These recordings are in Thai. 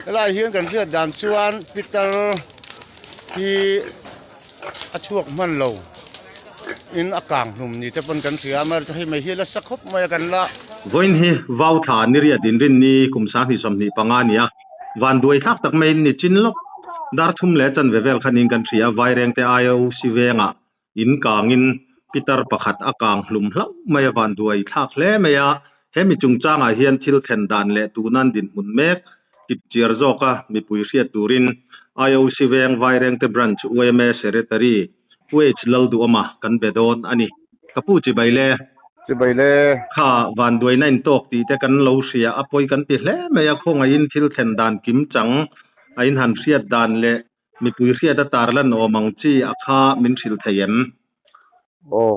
Kala hian kan riat dan chuan Peter hi a chuak man lo in akang hnum ni te pon kan ria mar hi mai hi la sakhop mai kan la voin hi vau tha ni ria din rin ni kumsa ni som ni panga nia van duai thak tak mai ni chin lok dar thum le chan vevel khanin kan ria vai reng te ayo siwenga in kangin Peter pakhat akang hlum hlau mai van duai thak hle maya hemi chungchanga hian thil then dan le tunan din mun mek kip chiar zoka mi pui riat turin ayo siweng vai reng te branch UMA secretary wage laldu ama kan bedon ani kapu chi baile kha van duai nain tok ti te kan lo ria apoi kan ti hle maya khonga in thil then dan kim chang ain han riat dan le mi pui riat ta tarlan omang chi akha min thil thayem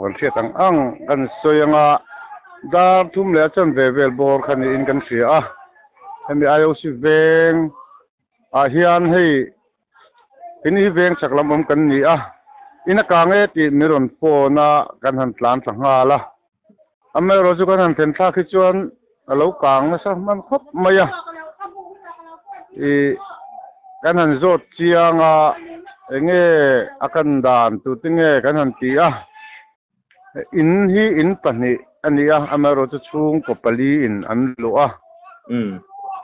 kan riat ang kan soyanga dar thum le chan vevel bor khani in kan ria hemi ayo siweng hian hei ini veng chaklam kan ni ina kange ti miron phona kan han tlan thanga la ame roju kan han ten tha khi chuan alo kang na sa man khop maya kan han zot chianga enge akan dan tu tinge kan han ti in hi in pani ani ame roju chung kopali in an lo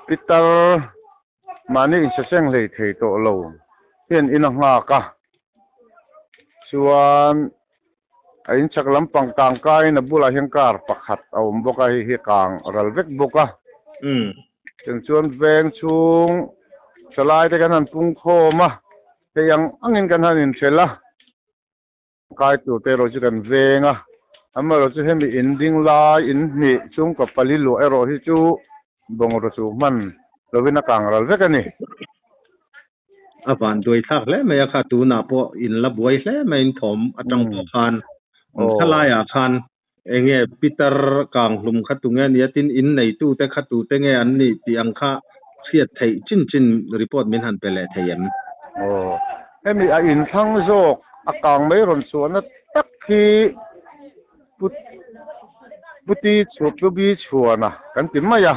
Peter mani in seseng lei thei to lo hian ina nga ka chuan ain chaklam pangkang kai na bula hiangkar pakhat awm boka hi kang ralvek boka chuan veng chung salai te kan han pung khoma te yang angin kan han in thela kai tu te ro chu kan venga amma ro chu hemi ending lai in ni chung ka pali lo ero hi chu bong ro chu man lovina kang ralvek ani avan doi thak le maya kha tu na po in la buai hle main thom atang po khan khalaya khan enge Peter kang hlum khatunga niatin in nei tu te khatu te nge an ni ti angkha khiat thei chin report min han pele thayem hemi a in thang jok akang mai ron chuana tak khi puti chubi chuana kan ti maya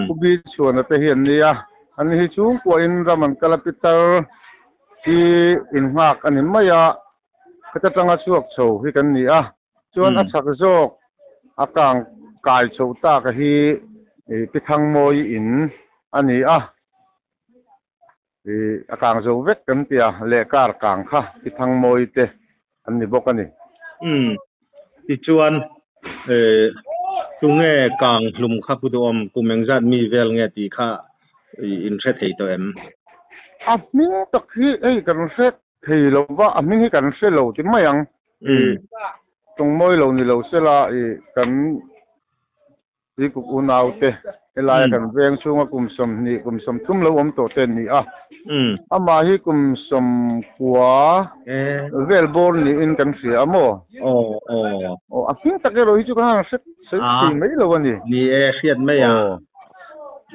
pubi chuana te hian nia an hi chung ko in raman kala Peter ki in ngak ani maya kata tanga chuak chho hi kan ni chuan a chak jok akang kai chho ta ka hi pithang moi in ani akang zo vek kan tia le kar kang kha pithang moi te ani bok ani ti chuan tunge kang hlum kha pudom kumengjat mi vel nge ti kha in thre thei to em min tak hi kan set thei lo wa min hi kan se lo ti mayang tung moi lo ni lo sela kan ti ku unau te elai kan veng chunga kum som thum lo om to ten ni ama hi kum som kwa vel bor ni in kan sia amo min tak ro hi chu kan set ti mai lo ani ni riat mai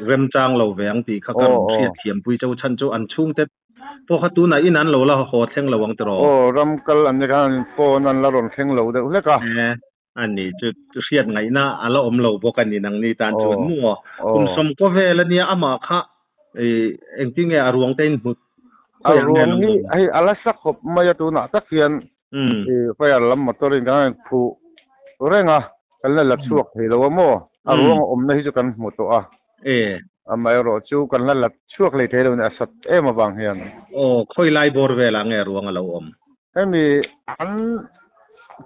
rem chang lo veng ti kha kan riat thiam pui chau chan chu an chung te po khatu na in an lo la ho thleng lo wang tro ram kal an ni kan phone an la ron thleng lo de le kaอันนี้จะเสียดไงนะอะละอมโลบ่กันนี่นังนี่ตานชวนมัวคุณสมก็เวละเนี่ยอะมาคะเอ็งติงอารวงเต้นหุดอารวงนี่ไอ้อะละสักขบมายตุนะตะเคียนไฟลำมอเตอร์กันผู้เร่งกันละชวกให้เราว่ามัวอารวงอมนี่จะกันหมดตัวไม่รอจูกันละชวกเลยเทเราเนี่ยสัตมาบางเฮียนค่อยไล่บอร์เวลาไงรวงเราอมไอ้มีอัน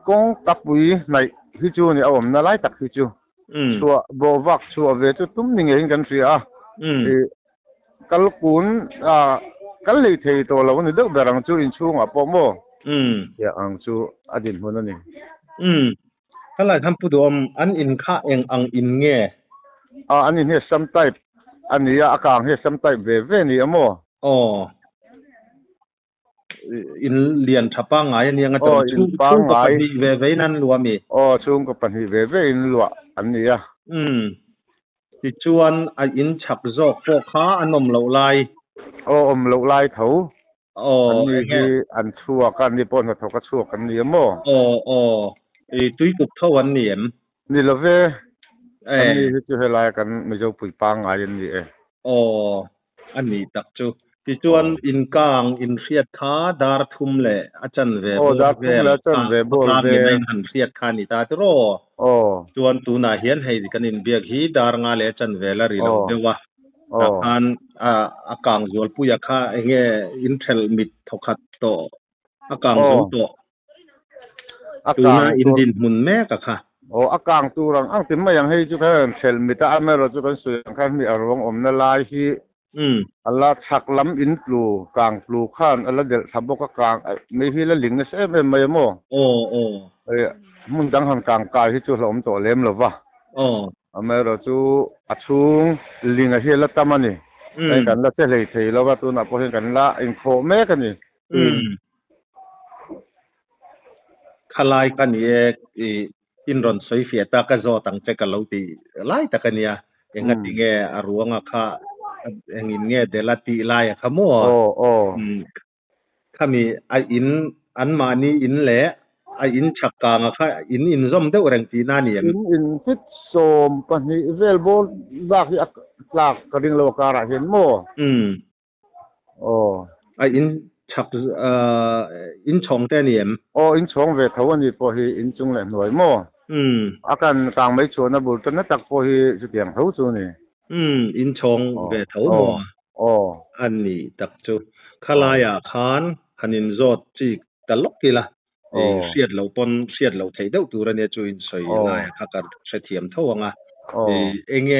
กงตับปุยในฮิจูนี่เอาน่าไล่ตักฮิจูชัวบวักชัวเวจุตุ้มนี่เองกันเสียกัลกุนกัลเลยเทตัวเราเนี่ยเด็กเบรังจูอินชูงปอมอย่างอังจูอดินคนนั้นนี่ถ้าเราทำผู้ดมอันอินค่าเองอังอินเงี้ยอันนี้เนี่ยซัมไตป์อันนี้อากาศเนี่ยซัมไตป์เวนี่มั้งin lian thapa ngai ani anga to chu pa ngai ve nan lua mi chung ko pani ve in lua an ni ti chuan a in chap zok po kha anom lo lai om lo lai tho an ni hi an chua kan ni pon tho ka chua kan ni mo tui kup tho an ni em ni lo ve ani hi chu helai kan mi jo pui pa ngai ni อันนี้ตักจูที่จวนอินกลางอินเรียดคาดาร์ทุมแหละอาจารย์เวบดาร์ทุมแล้วอาจารย์เวบลามีในหันเรียดคานี่ตาตรอจวนตูนาเฮียนให้กันอินเบียกฮีดาร์งาเลอาจารย์เวลารีเราเดว่าอันอากางจวลปุยคาเงอินเทลมิดทกัดโตอากางจวลโตตูนาอินดินมุนแม่กะค่ะอากางตูรังอังติมมายังให้จุกันเทลมิตาอเมรจุกันสุยังคันมีอารมณ์อมนาลายฮีอัลลาชักล้ำอินปลูกลางปลูข้านอัลลาเดลทับบกกลางไม่ฮีละหลิงนะเสไม่ไม่โมมุนดังหันกลางกายที่จุลอมตัวเล็มหรอวะอเมรจูอัดชุงลิงฮีละตามันนี่ไอ้กันละเจเลยทีแล้วว่าตัวนับพอเห็นกันละอินโฟแม่กันนี่ขลายกันนี่อินรอนสวยเฟียตากะโซตังเจกะลาวตีไล่ตะกันเนี่ยยังกะติเงอรวงอะค่ะยังอินเงเดลาติไลอะค่ะมัวค่ะมีไออินอันมานี่อินแหละไออินชักกางอะค่ะอินซอมเดอแรงตีนานี่อินฟิตโซมปะนี่เวลโบลากที่ลากกระดิ่งโลการะเห็นมัวไออินชักอินช่องแต่เนี่ยอินช่องเวทวันนี้พอฮีอินจุงแหลหน่วยมัวอาการกลางไม่ชวนนะบุตรนั้นตักพอฮีสุดอย่างเขาจูนี่อินช่องเวทเขามัวอันนี้ตักจูขลายาคานหันอินโซดจิกตลกกีละเสียดเราปนเสียดเราไทยเด้อตัวเนี่ยจูอินสวยลายค่ะกัดเสถียรเท่าว่าเอง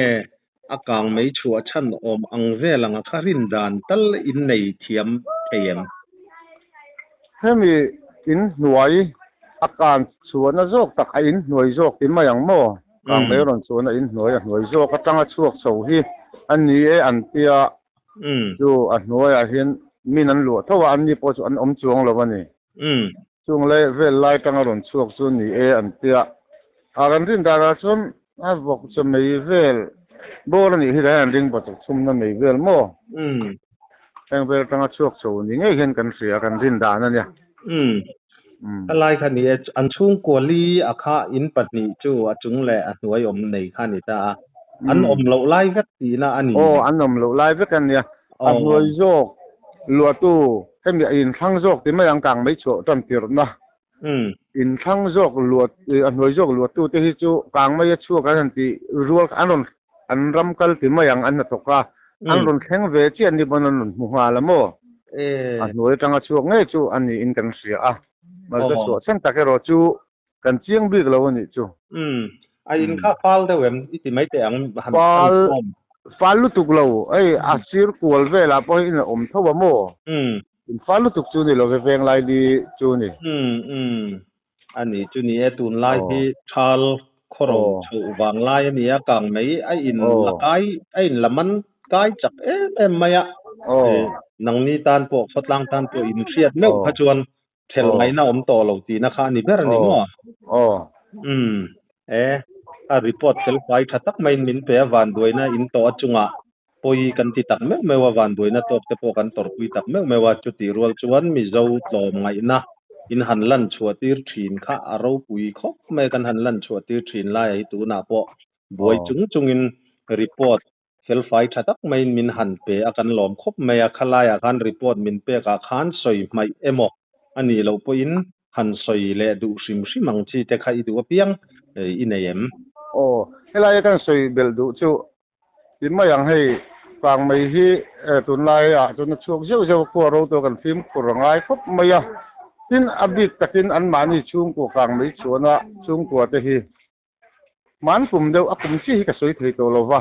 อากางไม่ชัวชั้นอมอังเวลังคารินดานตัลอินในเทียมเทียมให้มีอินหน่วยอาการชวนนะโจกตักอินหน่วยโจกติมาอย่างโม่กางไม่ร้อนชวนอินหน่วยโจกก็ตั้งช่วงสูฮีอันนี้อันเตียจูอันหน่วยเห็นมีนันหลวงถ้าว่าอันนี้พอชวนอมจวงแล้ววันนี้ช่วงเลยเวลไล่ตั้งร้อนช่วงส่วนนี้อันเตียอาการที่ดาราชนบอกจะไม่เวลโบราณนี่ที่ได้อันดิ้งบอกชุ่มนั่นไม่เวลโม่แต่เวลตั้งช่วงส่วนนี้ไงเห็นกันเสียกันที่ดานั่นเนี่ยอะไรคันนี้อันช่วงกัวลีอาคาอินปัดนี่จู่จุงแหละหน่วยอมในคันนี้ตาอันอมเราไล่ก็ตีนะอันนี้อันอมเราไล่ก็กันเนี่ยอันหน่วยโจกลัวตู้ให้มีอินทั้งโจกที่ไม่ยังกลางไม่ชัวจนติดนะอินทั้งโจกลัวอันหน่วยโจกลัวตู้ที่จู่กลางไม่ชัวกันที่รัวอันนั้นอันรำกัลที่ไม่ยังอันนั้นตกว่าอันนั้นแข็งเวทีอันนี้บนนั้นหัวละโมอันหน่วยตั้งชัวไงจู่อันนี้อินกันเสียมันจะชัวฉันตะเกรอจู่กันเชียงบิ๊กแล้วนี่จู่อินข้าฟาลแต่เวมอิติไม่แต่อันฟาลุตุกเราไอ้อาศิรกวลเวลาพออินอมทว่าโมฟาลุตุกจูนี่เราเวงไลดีจูนี่อันนี้จูนี่ตุนไลที่ชาลโครชูวางไลนี่กางไม่ไอ้อินละไกไอ้ละมันไกจักไม่อะนังนี้ตานพวกฝรั่งตานพวกอินเชียดเมื่อพจวนเทลไม่น่าอมโตเราตีนะคะนี่เบอร์นี่มั้งรีพอร์ตเซลไฟถ้าตักไม่มินเปียวันด้วยนะอินโตจุงะปอยกันที่ตักไม่ว่าวันด้วยนะตบแต่พวกกันตรกุยตักไม่ว่าจุดที่รัวชวนมีเจ้าโตไงนะอินหันลันชัวตีร์ทีนข้าเราปุยคบไม่กันหันลันชัวตีร์ทีนไล่ตัวหน้าปอบวยจุงอินรีพอร์ตเซลไฟถ้าตักไม่มินหันเปียกันหลอมคบไม่อาคลายอาการรีพอร์ตมินเปียกับขันสอยไม่อันนี้เราปอยนหันสอยเละดูซิมมังชีแต่ใครดูว่าเพียงอินเอ็มเวลากันสวยเบลดูจู่ที่ไม่ยังให้ฟังไม่ฮีตุนไลจนช่วงเช้าพวกเราตัวกันฟิล์มกระไรครบไม่ยังทินอบิดตะกินอันมานี่ช่วงกูฟังไม่ชวนนะช่วงกูแต่ฮีมันกลุ่มเดียวกลุ่มชี้ก็สวยที่ตัวเราว่า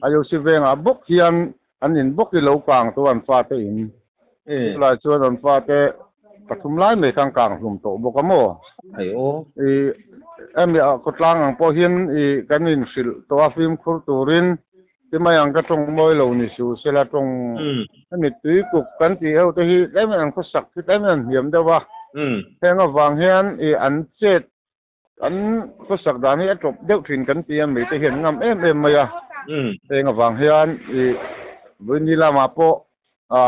อายุสิบเองบกเฮียนอันนี้บกที่เรากลางตัวอันฟ้าเต็มหลายชวนอันฟ้าเตะปฐุมไล่ไม่ทางกลางกลุ่มโตบกโม่มีกฎล่างพอเห็นกันนินสิลตัวฟิล์มคูตูรินที่มายังกระตรงมวยเหล่านี้สูเสละตรงมีตุยกุกกันที่เอาที่ได้ไม่ยังก็สักที่ได้ไม่เหี่ยมได้ว่าแทงก็วางเห็นอันเจ็ดอันก็สักดานี้จบเด็กถิ่นกันที่ไม่ได้เห็นงามไม่อะแทงก็วางเห็นวันนี้ละมาโป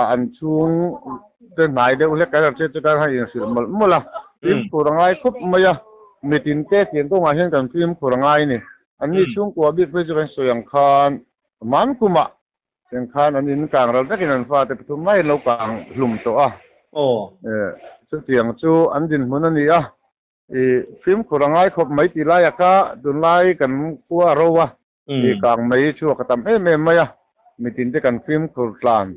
อันช่วงเดินไหนเดี๋ยวเล็กกันเจ็ดจะให้ยังสิหมดละฟิล์มกูรังไงครบไม่อะมีตินเตเสียงก็มาเห็นกันฟิล์มขวางไงนี่อันนี้ช่วงกว่าบิ๊กไปจะเป็นส่วนคานมันกุมะ เสียงคานอันนี้กลางเราได้กินอันฟ้าแต่ปทุมไม่เรากลางหลุมตัวโอ้เสียงจูอันดินมันอันนี้ฟิล์มขรังไงครบไม่ตีไล่ก็ดุนไล่กันกัวเรากลางไม่ชั่วก็ทำไม่มีตินจะกันฟิล์มขราน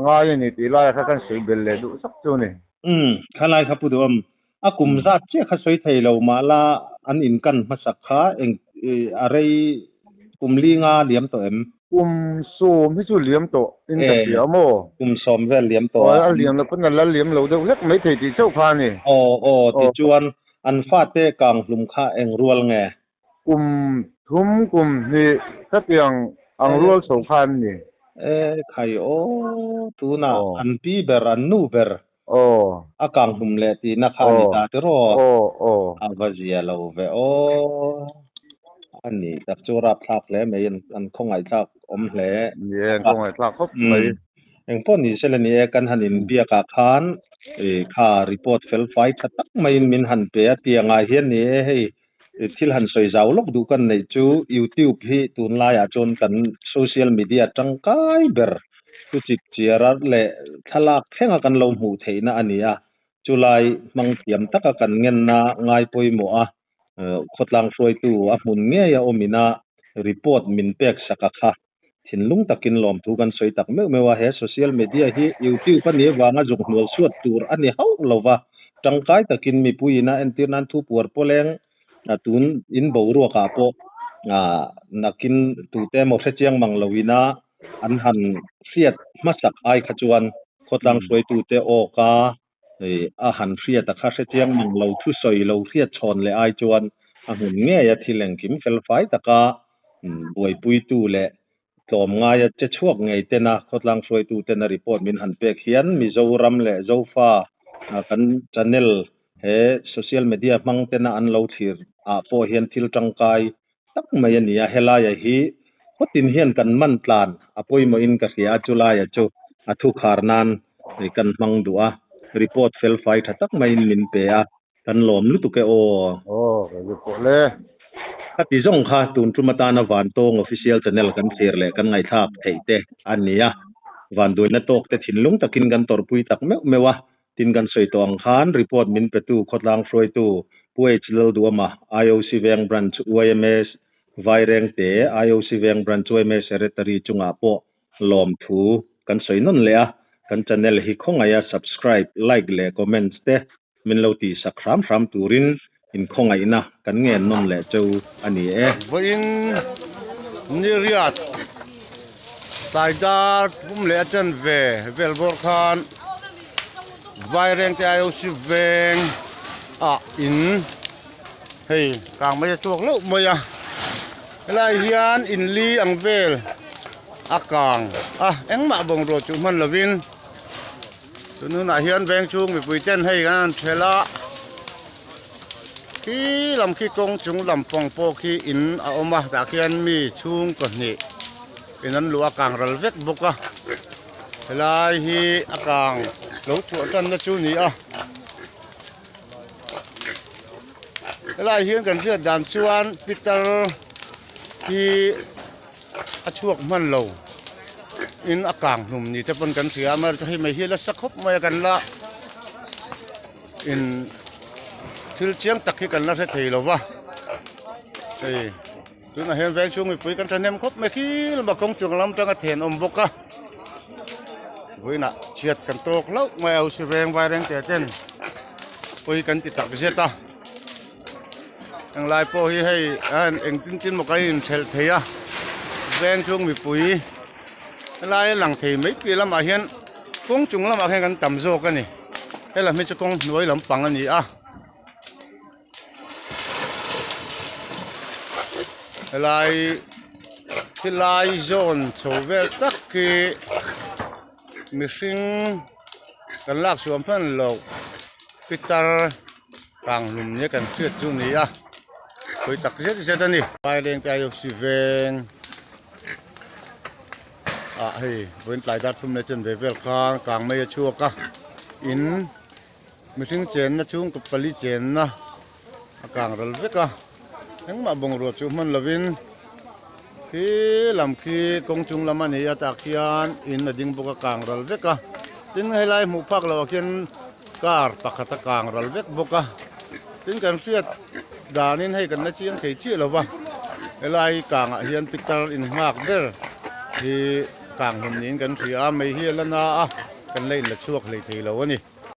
ง่ายนี่ตีไล่ก็กันสวยเบลเลดูสักจูนี่ข้าไล่ครับผู้ดมกุมซาเจ้าข้าสวยไทยเรามาละอันอินกันมาสักขาเองอะไรกุมลีงาเหลี่ยมตัวกุมสูมที่สุดเหลี่ยมตัวอินแต่เสียโมกุมสมเวลเหลี่ยมตัวเหลี่ยมแล้วก็นั่นละเหลี่ยมเราเด็กเล็กไม่ไทยตีเจ้าพานี่ติจวนอันฟาเตกลางลุมค่าเองรัวไงกุมทุ่มกุมนี่ถ้าเตียงอังรัวสุพรรณนี่ใครตูน่ะอันปีเบอร์อันนูเบอร์กลางลุมเลตีนักข่าวนี่ตาตรอาวาเซียเราเวอันนี้ตักจูรับทักแล้วไม่อันคงไอ้ทักแหลคงไอ้ทักครบไม่เองป้นนี่เสลนี่กันหันเบียกาคานค่ารีพอร์ตเฟลไฟตักไม่มินหันเปียเตียงไอเฮียนนี่ให้ที่หันสวยเจ้าลกดูกันในจู YouTube ที่ตุนไลอาจนกันโซเชียลมีเดียจังกายเบอร์ตุจิกเจียรัดและทลากแข่งกันลมหูเทนะอันนี้จุไลมังเทียมตักกันเงินนาง่ายปอยหมัวขดลังช่วยตัวมุนเงี้ยอมินารีพอร์ตมินเป็กสักค่ะถินลุงตะกินลมถูกันสวยตักไม่ว่าเฮโซเชียลมีเดียที่ YouTube ปนี้วางจุกหัวสวดตัวอันนี้เฮาเราว่าจังกายตะกินมีปุยนะเอ็นตินันทุปวดโปแรงตุนอินบ่รัวกาโปนักกินตูเตมอเสเจียงมังลวินาอันหันเสียดมาสักไอขจวนขดลังช่วยตูเตโอกาอาหารเสียตะคาเสเจียงมังเราทุสอยเราเสียชอนเลยไอจวนหุ่นเงี้ยที่แหล่งกิมเฟลไฟตะกาบวยปุยตูแหละตอมงายจะช่วงไงเตนะขดลังช่วยตูเตนรีพอร์ตมินหันเปกเฮียนมีโจรัมและโจฟ้ากันจันเนลเฮโซเชียลมีเดียมังเตนะอันเราทีโฟเฮียนทิลจังกายตักไม่ยันนี่เฮลายฮีขดตินเฮียนกันมันปลานอปุยมอินกเสียจุลายจูทุกขารนันกันมังดัวรีพอร์ตเฟลไฟตักไม่ลินเปียกันหลอมลุตุเกรีพอร์ตเลยถ้าที่ส่งค่ะตุนทุมาตานวันตง official channel กันเสียเลยกันไงทักเทเตอันนี้วันด้วยนัดตกแต่ถินลุงตะกินกันตอร์ปุยตักไม่ว่าตินกันสวยตองขานรีพอร์ตมินเปตูขดลางฟรอยตูป่วยจิลดัวมา IOC เวียงบรันช์ UMS ไวเรงเต IOC เวียงบรันช์ UMS เซเรตารีจุงอาโปลอมทูกันสวยนั่นเลยกัน channel ฮิคงไงsubscribe like และ comment เตมินเราตีสักครั้งตูรินอินคงไงนะกันเงินนนแหละเจ้าอันนี้วินนิริยัตสายดาร์พุ่มเละจันเวลบอร์คานไวเรงที่อายุสิบเวงอินเฮ้ยกลางไม่จะจวกลูกมั้ยลายเฮียนอินลีอังเวลกลางเอ็งมาบ่งรถจุมันละวินตัวนู้นเฮียนแวงชุงไปปุยเต้นให้กันเทละที่ลำขี้กงจุงลำฟองโปขี้อินเอามาตะเคียนมีชุงก่อนนี่เป็นนั้นหลวงกลางระเวกบุกลายฮีกลางหลวงชั่วจันนะจูนี่ลายเฮียนกันเชื่อด่านชวนปีเตอร์ที่ช่วงมันเราอินกลางหนุ่มนี่จะเป็นกันเสียมาให้ไม่เฮียละสักครบมากันละอินทิลเชียงตักกันละเทลวะดูนะเห็นแวงช่วงมีปุ๋ยกันจะเนมครบไม่ขี้ลำบากงจุงลำจังกระเทียนบกปุ๋ยน่ะเฉียดกันตกแล้วไม่เอาสิแรงไวแรงแต่เต้นปุ๋ยกันติดตักเสียตาอย่างไรพอให้เองจินๆมาไกลเชลเทียแวงช่วงมีปุ๋ยลายหลังเทไม่ปีละมาเห็นกงจุงละมาเห็นกันต่ำโซกันนี่ให้เราไม่จะกงหน่วยลำปังอันนี้ลายที่ลายโซนโชเวลตักกี้มิซิงกันลากสวมพันโลปิตาร์กลางหลุมนี้กันเชื่อจุนนี้คุยตักเสียนี่ไปเรียนใจอยู่สิเวงเฮ้ยวันหลายดัดทุ่มในจันเวลคานกลางไม่ชัวร์กะอินมิซิงเจนนะช่วงกับปลีเจนนะกลางระเวกยังมาบ่งรถจุมันละวิน ki lam ki kong chung lam ani atak hian in ading boka kang ral veka tin helai mu phak lo khian kar pakhata kang ral vek boka tin kan riat danin hei kan na chiang thei chi lowa helai kang a hian picture in ngak ber hi kang hum nin kan ria mai hi lana a kan lein la chuak lei thei lo ani